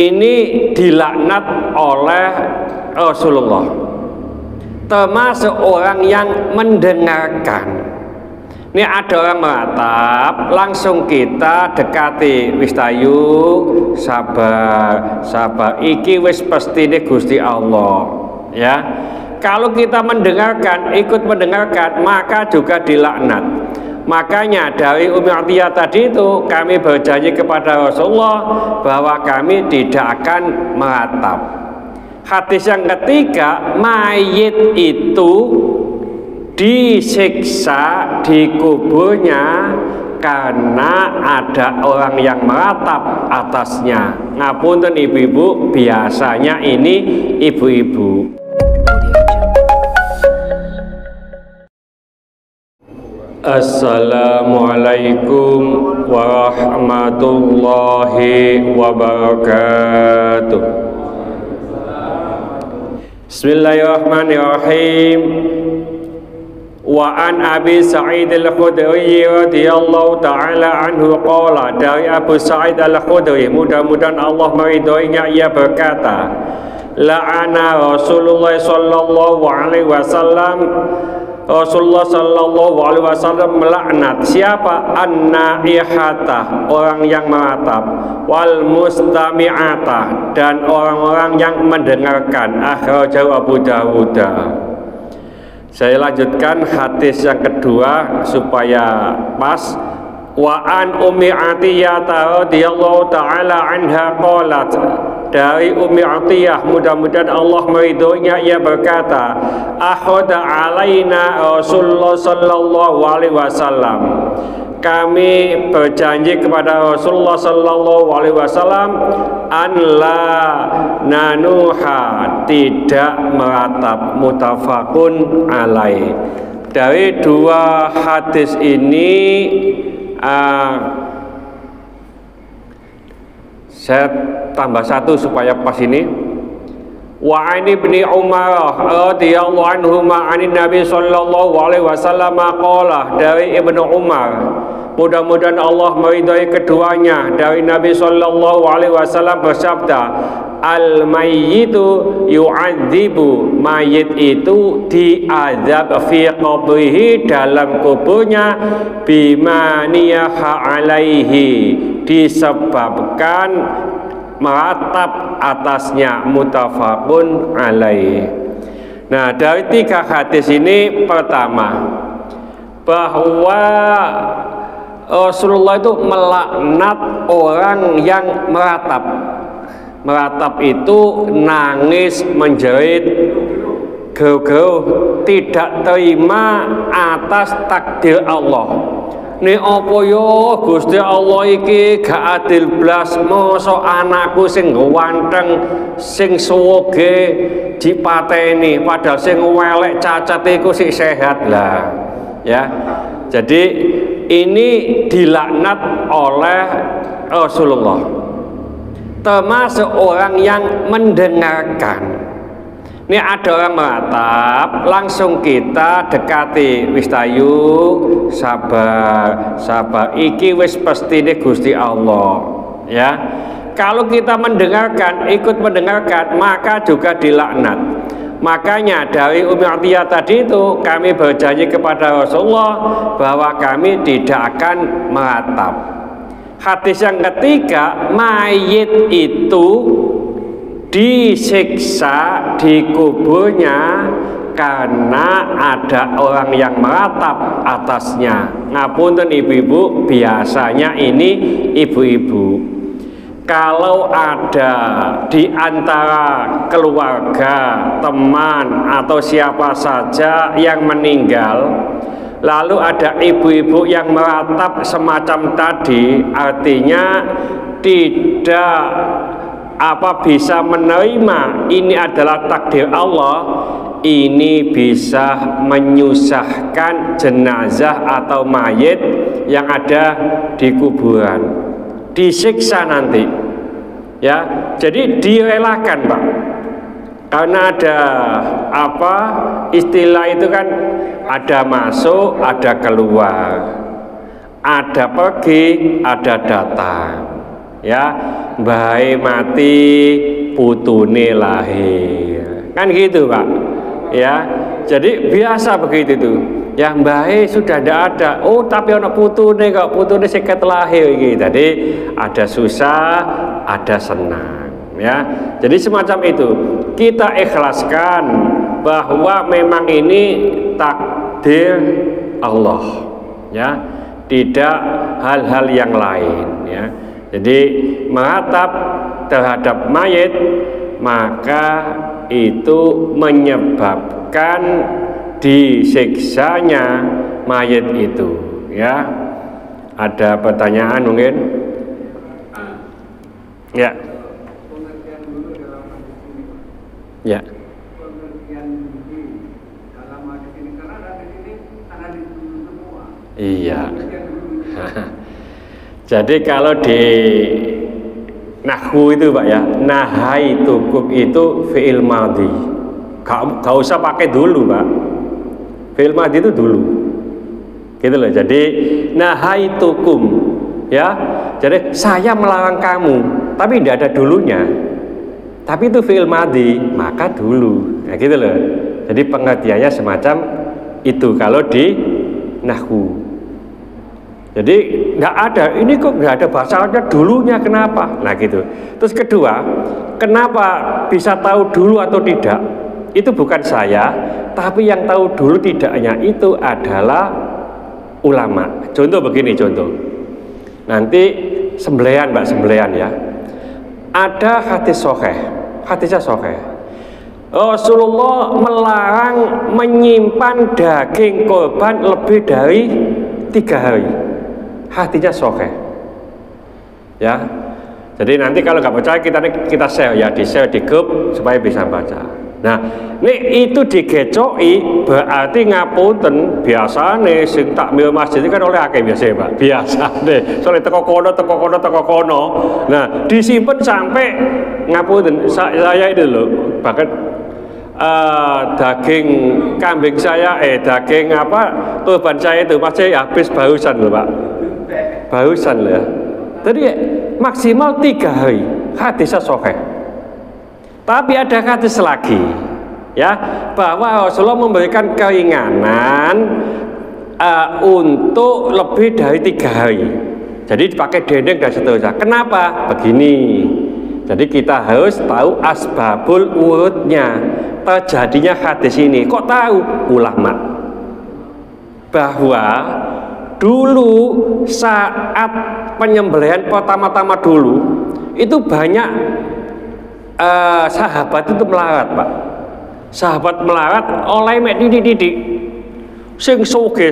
ini dilaknat oleh Rasulullah, termasuk orang yang mendengarkan. Ini ada orang meratap, langsung kita dekati, wis tayu, sabar, sabar, iki wis pasti ini Gusti Allah, ya. Kalau kita mendengarkan, ikut mendengarkan, maka juga dilaknat. Makanya dari Ummi Atiyah tadi itu kami berjanji kepada Rasulullah bahwa kami tidak akan meratap. Hadis yang ketiga, mayit itu disiksa di kuburnya karena ada orang yang meratap atasnya. Ngapunten ibu-ibu, biasanya ini ibu-ibu. Assalamualaikum warahmatullahi wabarakatuh. Bismillahirrahmanirrahim. Wa an Abi Sa'id Al-Khudri radhiyallahu ta'ala anhu qala, dari Abu Sa'id Al-Khudri, mudah-mudahan Allah meridhoinya, ia berkata, la'ana Rasulullah sallallahu alaihi wasallam, Rasulullah sallallahu alaihi wasallam melaknat siapa? An-naihata, orang yang meratap, wal mustami'ata, dan orang-orang yang mendengarkan. Akhrajahu Abu Dawud. Saya lanjutkan hadis yang kedua supaya pas. Wa an Ummi Atiyah radhiyallahu ta'ala anha qalat, dari Ummi Atiyah, mudah-mudahan Allah meridhoinya, ia berkata, akhadha alaina Rasulullah sallallahu alaihi wasallam, kami berjanji kepada Rasulullah sallallahu alaihi wasallam, an la nanuha, tidak meratap. Muttafaqun alaih. Dari dua hadis ini saya tambah satu supaya pas ini. Wa an ibni Umar radhiyallahu anhuma anin Nabi sallallahu alaihi wasallam qala, dari Ibnu Umar, mudah-mudahan Allah meridhai keduanya, dari Nabi sallallahu alaihi wasallam bersabda, al mayyitu yu'adzibu, mayit itu diazab fi qabrihi, dalam kuburnya, bima niyaha alaihi, disebabkan meratap atasnya. Muttafaqun alaih. Nah, dari tiga hadis ini, pertama, bahwa Rasulullah itu melaknat orang yang meratap. Meratap itu nangis, menjerit, geruh-geruh, tidak terima atas takdir Allah. Ini apa yo Gusti Allah iki gak adil blas, mosok anakku sing ganteng, sing suwoge dipateni, padahal sing welek cacat iku sing sehat lah. Ya. Jadi ini dilaknat oleh Rasulullah, termasuk orang yang mendengarkan. Ini ada orang meratap, langsung kita dekati, wis tayu, sabar, sabar, iki wis pasti ini Gusti Allah, ya. Kalau kita mendengarkan, ikut mendengarkan, maka juga dilaknat. Makanya dari Ummi Atiyah tadi itu kami berjanji kepada Rasulullah bahwa kami tidak akan meratap. Hadis yang ketiga, mayit itu disiksa di kuburnya karena ada orang yang meratap atasnya. Ngapunten ibu-ibu, biasanya ini ibu-ibu. Kalau ada di antara keluarga, teman, atau siapa saja yang meninggal, lalu ada ibu-ibu yang meratap semacam tadi, artinya tidak bisa menerima ini adalah takdir Allah, ini bisa menyusahkan jenazah atau mayit yang ada di kuburan, disiksa nanti, ya. Jadi direlakan, Pak, karena ada istilah itu kan, ada masuk, ada keluar, ada pergi, ada datang. ya, bae mati putune lahir. Kan gitu, Pak. Ya. Jadi biasa begitu tuh. Ya bae sudah tidak ada. Oh, tapi ana putune kok, putune seket lahir iki. Jadi ada susah, ada senang, ya. Jadi semacam itu. Kita ikhlaskan bahwa memang ini takdir Allah, ya. Tidak hal-hal yang lain, ya. Jadi mengatap terhadap mayit maka itu menyebabkan disiksanya mayit itu, ya. Ada pertanyaan mungkin? Ya. Ya. Iya. Jadi kalau di nahwu itu Pak ya, nahaitukum itu fi'il madhi. Gak usah pakai dulu Pak. Fi'il madhi itu dulu. Gitu loh. Jadi nahaitukum, ya. Jadi saya melarang kamu, tapi tidak ada dulunya. Tapi itu fi'il madhi, maka dulu. Nah, gitu loh. Jadi pengertiannya semacam itu kalau di nahwu. Jadi nggak ada, ini kok nggak ada bahasa Arabnya dulunya, kenapa? Nah gitu. Terus kedua, kenapa bisa tahu dulu atau tidak? Itu bukan saya, tapi yang tahu dulu tidaknya itu adalah ulama. Contoh begini, contoh. Nanti sembelihan Mbak, sembelihan ya. Ada hadis sahih, hadisnya sahih. Rasulullah melarang menyimpan daging korban lebih dari 3 hari. Hatinya sahih, ya. Jadi nanti kalau nggak percaya kita share ya, di share di grup supaya bisa baca. Nah, ini itu digecoki berarti ngapunten biasane sing takmir masjid itu kan oleh akeh biasa Pak. Biasane soalnya teko kono. Nah, disimpan sampai ngapunten saya itu loh, bahkan daging kambing saya daging kurban saya itu masih habis barusan loh Pak. Barusan loh ya. Tadi maksimal 3 hari hadisnya sahih. Tapi ada hadis lagi ya, bahwa Rasulullah memberikan keringanan untuk lebih dari 3 hari. Jadi dipakai dendeng dan seterusnya. Kenapa? Begini. Jadi kita harus tahu asbabul wurudnya terjadinya hadis ini. Kok tahu? Ulama. Bahwa dulu saat penyembelihan pertama-tama dulu itu banyak sahabat itu melarat Pak. Sahabat melarat oleh mek didik-didik sing soge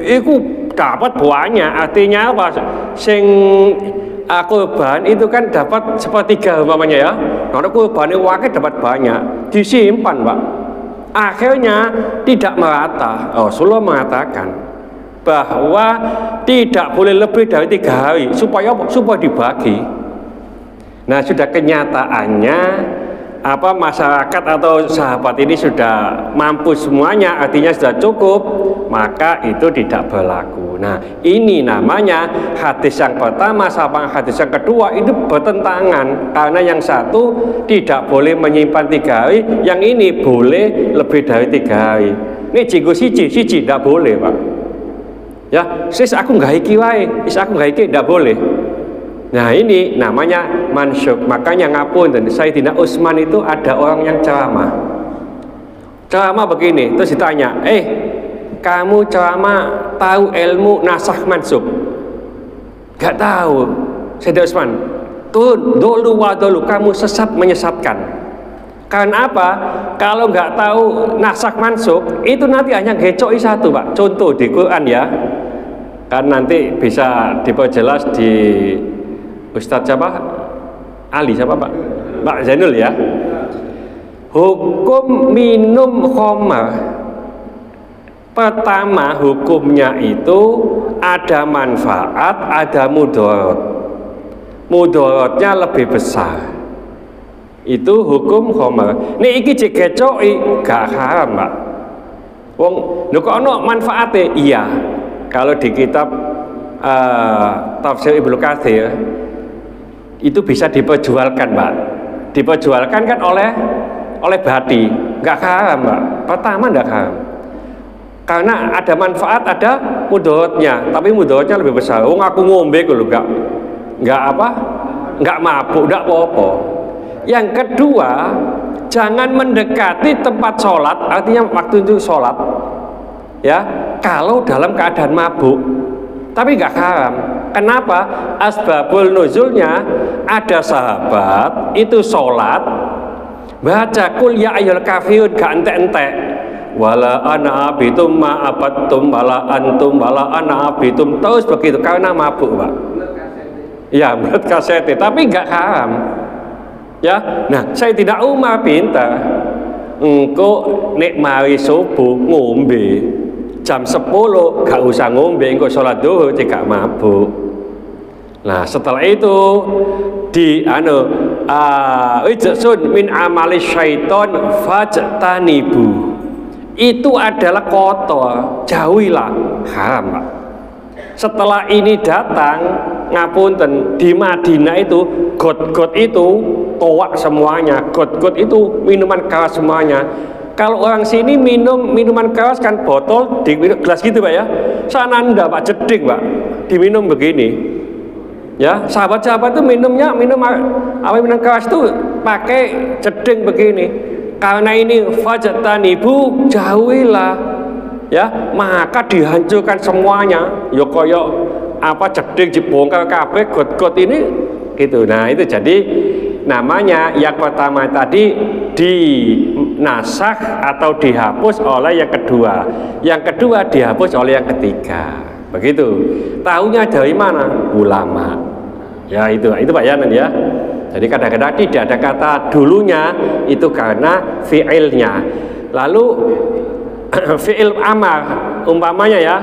itu dapat banyak. Artinya apa? Sing kurban itu kan dapat sepertiga umpamanya ya. Karena kurban itu wakil dapat banyak, disimpan Pak. Akhirnya tidak merata. Rasulullah mengatakan bahwa tidak boleh lebih dari 3 hari supaya dibagi. Nah, sudah kenyataannya masyarakat atau sahabat ini sudah mampu semuanya, artinya sudah cukup, maka itu tidak berlaku. Nah, ini namanya hadis yang pertama sama hadis yang kedua itu bertentangan, karena yang satu tidak boleh menyimpan 3 hari, yang ini boleh lebih dari 3 hari. Ini jinggo siji tidak boleh Pak. Ya, sis aku nggak iki wae, aku nggak iki nggak boleh. Nah ini namanya mansyuk. Makanya ngapunten, Sayyidina Utsman itu ada orang yang ceramah begini, terus ditanya, kamu ceramah tahu ilmu nasakh mansukh? Gak tahu. Sayyidina Utsman, turun dulu kamu sesat menyesatkan. Karena apa? Kalau nggak tahu nasakh mansukh itu nanti hanya gecoki satu Pak. Contoh di Quran ya, kan nanti bisa diperjelas di Ustadz siapa? Ali siapa Pak? Pak Zainul ya. Hukum minum khamar pertama hukumnya itu ada manfaat, ada mudarat. Mudaratnya lebih besar. Itu hukum khamar. Nih iki digecoki gak haram Pak. Wong lho kok ono manfaate? Iya. Kalau di kitab tafsir Ibnu Katsir itu bisa diperjualkan, Pak. Diperjualkan kan oleh badi, nggak haram, Pak. Pertama nggak haram, karena ada manfaat, ada mudaratnya, tapi mudaratnya lebih besar. Aku ngombe kalau nggak mabuk, nggak apa-apa. Yang kedua, jangan mendekati tempat sholat, artinya waktu itu sholat, ya, kalau dalam keadaan mabuk. Tapi nggak haram. Kenapa? Asbabul nuzulnya, ada sahabat itu sholat baca kul ya ayyuhal kafirun, gak entek-entek, wala ana abitum ma abattum wala antum wala ana abitum, terus begitu karena mabuk, Pak. Ya, buat kasete, tapi nggak haram. Ya, nah Sayyidina Umar pintar, engko nek mari subuh ngombe jam 10 gak usah ngombe, engko sholat duhur gak mabuk. Nah setelah itu di ijsun min amali syaiton fajtanibu, itu adalah kotor, jauhilah, haram, Pak. Setelah ini datang, ngapunten, di Madinah itu got-got itu toak semuanya, got-got itu minuman keras semuanya. Kalau orang sini minum minuman keras kan botol di gelas gitu, Pak, ya. Sana enggak, Pak, jeding, Pak, diminum begini. Ya, sahabat-sahabat itu minum keras itu pakai jeding begini. Karena ini fajtanibu, jauhilah, ya, maka dihancurkan semuanya. Yo koyo jeding dibongkar kabeh, got-got ini gitu. Nah, itu jadi namanya yang pertama tadi dinasakh atau dihapus oleh yang kedua. Yang kedua dihapus oleh yang ketiga. Begitu. Tahunya dari mana? Ulama. Ya itu Pak Yanan, ya. Jadi kadang-kadang tidak ada kata dulunya itu karena fi'ilnya. Lalu fi'il amar umpamanya, ya,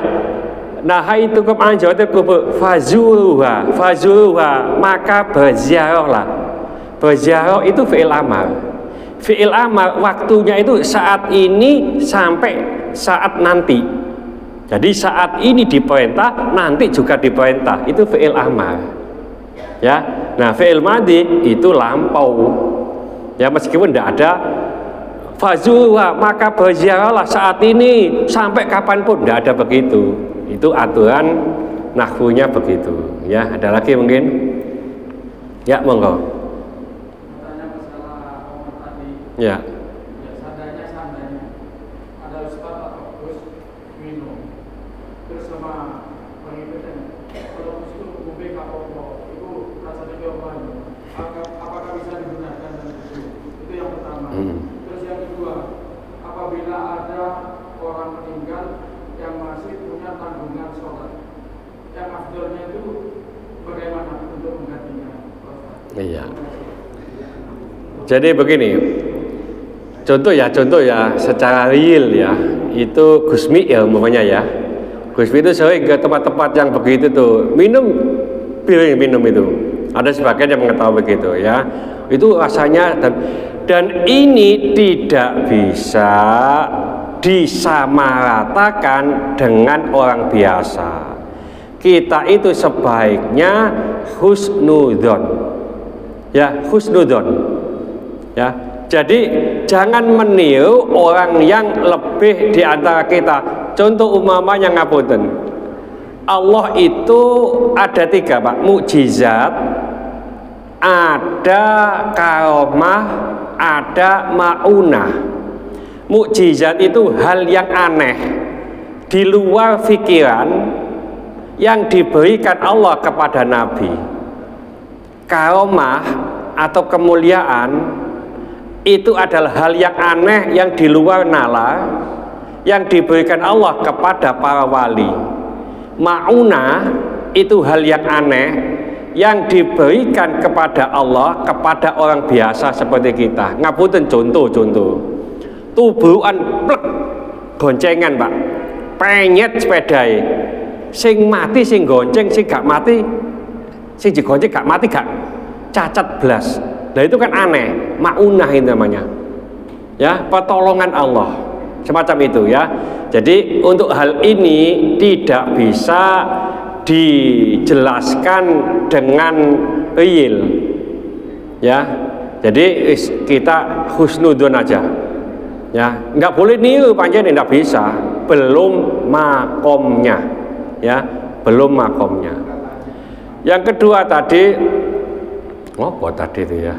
nahaitukum an jawatil kubur fazuruha, maka berziarahlah. Berziarah itu fi'il amar. Fi'il amar waktunya itu saat ini sampai saat nanti. Jadi saat ini diperintah, nanti juga diperintah. Itu fi'il amar. Ya. Nah, fi'il madhi itu lampau. Ya, meskipun tidak ada fazuruha, maka berziarahlah saat ini sampai kapanpun, tidak ada begitu. Itu aturan nahwunya begitu. Ya, ada lagi mungkin? Ya, monggo. Ya. Seandainya ada ustaz atau bos minum terus sama pengikutnya, kalau bos itu ngombe apa-apa, itu rasanya jawaban apakah bisa digunakan dan itu yang pertama. Terus yang kedua, apabila ada orang meninggal yang masih punya tanggungan sholat, yang afdalnya itu bagaimana untuk menggantinya? Iya. Jadi begini, contoh ya secara real, ya, itu Gusmi ya umpamanya, ya. Gusmi itu sering ke tempat-tempat yang begitu tuh minum itu. Ada sebagian yang mengetahui begitu, ya. Itu rasanya dan ini tidak bisa disamaratakan dengan orang biasa. Kita itu sebaiknya husnudzon, ya, husnudzon, ya. Jadi jangan meniru orang yang lebih di antara kita. Contoh umpamanya ngapunten, Allah itu ada 3, Pak, mukjizat, ada karomah, ada maunah. Mukjizat itu hal yang aneh di luar pikiran yang diberikan Allah kepada Nabi. Karomah atau kemuliaan itu adalah hal yang aneh yang di luar nalar yang diberikan Allah kepada para wali. Maunah itu hal yang aneh yang diberikan kepada Allah kepada orang biasa seperti kita. Ngapunten, contoh tubuhan plek goncengan, Pak, penyet sepedai, sing mati sing gonceng, sing gak mati, sing digonceng gak mati, gak cacat belas. Nah itu kan aneh, maunah itu namanya, ya, pertolongan Allah semacam itu, ya. Jadi untuk hal ini tidak bisa dijelaskan dengan real. Ya. Jadi kita husnudon aja. Ya, nggak boleh niru pancen nggak bisa, belum makomnya. Ya, belum makomnya. Yang kedua tadi, apa tadi itu ya?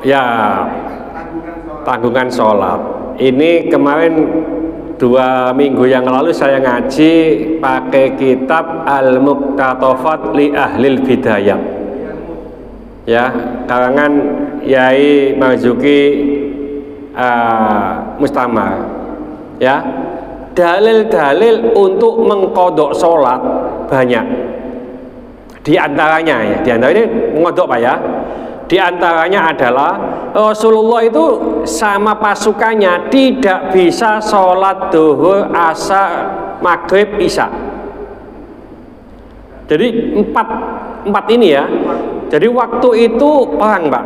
Ya, tanggungan sholat. Ini kemarin 2 minggu yang lalu saya ngaji pakai kitab Al-Muqtatafat li Ahlil Bidayah. Ya, karangan Yai Marzuki Mustamar. Ya, dalil-dalil untuk mengkodok sholat banyak. Di antaranya ya, di antaranya mengodok Pak ya. Di antaranya adalah Rasulullah itu sama pasukannya tidak bisa sholat duhur, asar, maghrib, isya. Jadi empat ini ya. Jadi waktu itu perang Pak.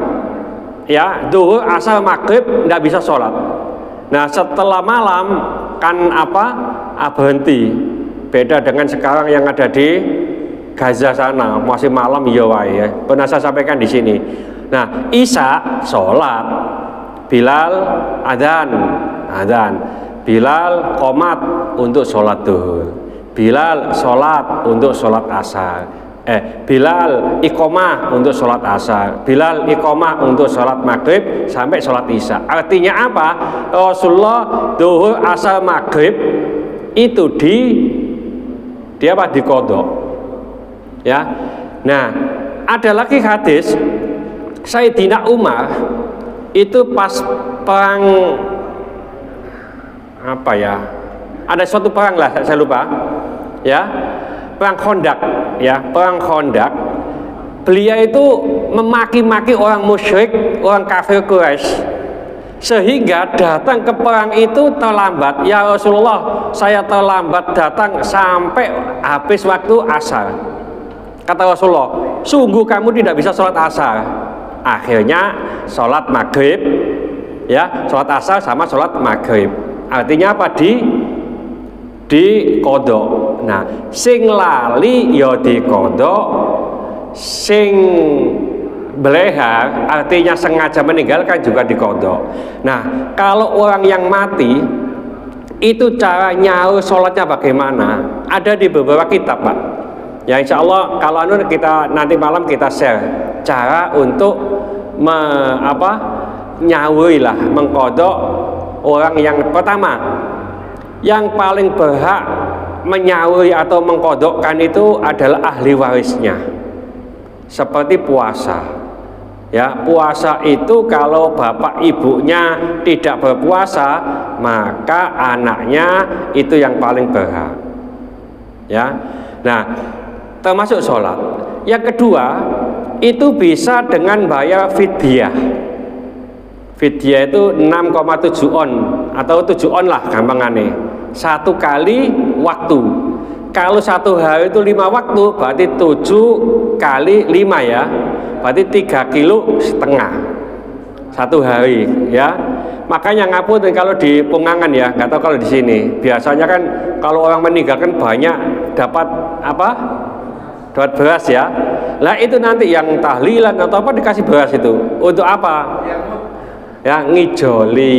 Ya, duhur, asar, maghrib tidak bisa sholat. Nah setelah malam kan berhenti. Beda dengan sekarang yang ada di Gaza sana, masih malam ya wae ya. Pernah saya sampaikan di sini. Nah, isya sholat, Bilal adzan, Bilal qomat untuk sholat duhur, Bilal sholat untuk sholat asar, Bilal iqomah untuk sholat asar, Bilal iqomah untuk sholat maghrib sampai sholat isya. Artinya apa? Rasulullah duhur, asar, maghrib itu di apa? Dikodok. Ya, nah ada lagi hadis Sayyidina Umar itu pas perang apa ya? Ada suatu perang lah, saya lupa. Ya, perang Khandaq. Ya, perang Khandaq. Beliau itu memaki-maki orang musyrik, orang kafir Quraisy, sehingga datang ke perang itu terlambat. Ya Rasulullah, saya terlambat datang sampai habis waktu asar. Kata Rasulullah, sungguh kamu tidak bisa sholat asar. Akhirnya sholat maghrib, ya, sholat asar sama sholat maghrib. Artinya apa? Di kodok. Nah, sing lali ya di kodok, sing belehar artinya sengaja meninggalkan juga di kodok. Nah, kalau orang yang mati itu cara nyaur sholatnya bagaimana? Ada di beberapa kitab Pak. Ya insya Allah kalau kita nanti malam kita share cara untuk nyawilah mengkodok orang yang pertama, yang paling berhak menyawi atau mengkodokkan itu adalah ahli warisnya, seperti puasa. Ya, puasa itu kalau bapak ibunya tidak berpuasa maka anaknya itu yang paling berhak. Ya, nah termasuk sholat. Yang kedua itu bisa dengan bayar fidyah. Fidyah itu 6,7 on atau 7 on lah gampangannya. 1 kali waktu. Kalau 1 hari itu 5 waktu berarti 7 kali 5 ya. Berarti 3,5 kilo 1 hari ya. Makanya ngapun kalau di Pungangan ya, nggak tahu kalau di sini. Biasanya kan kalau orang meninggalkan banyak dapat apa? Dapat beras ya. Lah itu nanti yang tahlilan atau apa dikasih beras itu. Untuk apa? Ya ngijoli.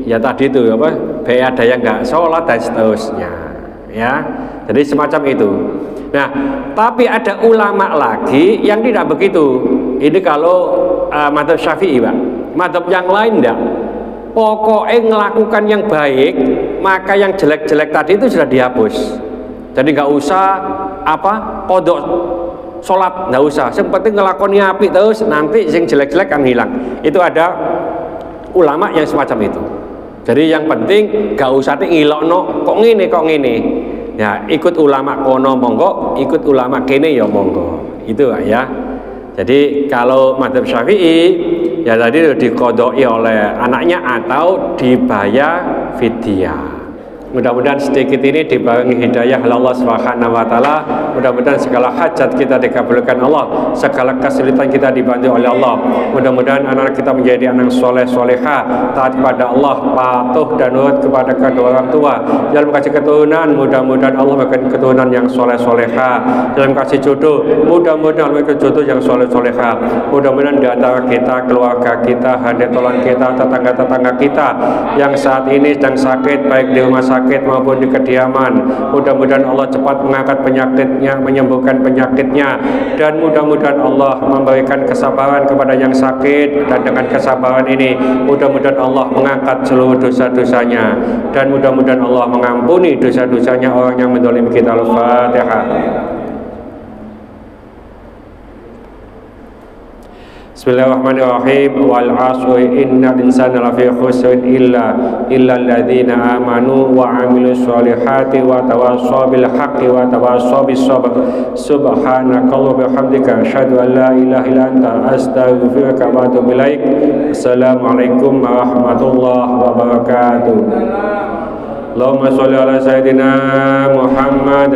Ya tadi itu apa? Baik ada yang nggak sholat dan seterusnya. Ya. Jadi semacam itu. Nah, tapi ada ulama lagi yang tidak begitu. Ini kalau mazhab Syafi'i, Pak. Mazhab yang lain enggak. Pokoknya melakukan yang baik, maka yang jelek-jelek tadi itu sudah dihapus. Jadi nggak usah kodok sholat, nggak usah. Yang penting ngelakoni api terus, nanti yang jelek-jelek kan hilang. Itu ada ulama yang semacam itu. Jadi yang penting nggak usah ngilokno kok ngene. Ya ikut ulama kono monggo, ikut ulama kene ya monggo. Itu ya. Jadi kalau mazhab Syafi'i ya tadi dikodoi oleh anaknya atau dibayar fidyah. Mudah-mudahan sedikit ini dibarengi hidayah Allah Subhanahu wa taala. Mudah-mudahan segala hajat kita dikabulkan Allah, segala kesulitan kita dibantu oleh Allah. Mudah-mudahan anak kita menjadi anak soleh soleha, taat kepada Allah, patuh dan nurut kepada kedua orang tua. Dalam kasih keturunan, mudah-mudahan Allah memberikan keturunan yang soleh soleha. Dalam kasih jodoh, mudah-mudahan Allah memberikan jodoh yang soleh soleha. Mudah-mudahan di antara kita, keluarga kita, handetolan kita, tetangga-tetangga kita yang saat ini sedang sakit, baik di rumah sakit maupun di kediaman, mudah-mudahan Allah cepat mengangkat penyakitnya, menyembuhkan penyakitnya, dan mudah-mudahan Allah memberikan kesabaran kepada yang sakit, dan dengan kesabaran ini mudah-mudahan Allah mengangkat seluruh dosa-dosanya, dan mudah-mudahan Allah mengampuni dosa-dosanya orang yang menzalimi kita. Al-Fatihah. Bismillahirrahmanirrahim. Wal 'asri innal insana lafi khusrin illa alladziina aamanu wa 'amilus shalihati wa tawassaw bil haqqi wa tawassaw bis sabr. Subhanakallahumma wa bihamdika asyhadu an la ilaha illa anta astaghfiruka wa atubu ilaik. Assalamualaikum warahmatullahi wabarakatuh. Allahumma shalli ala sayyidina Muhammad.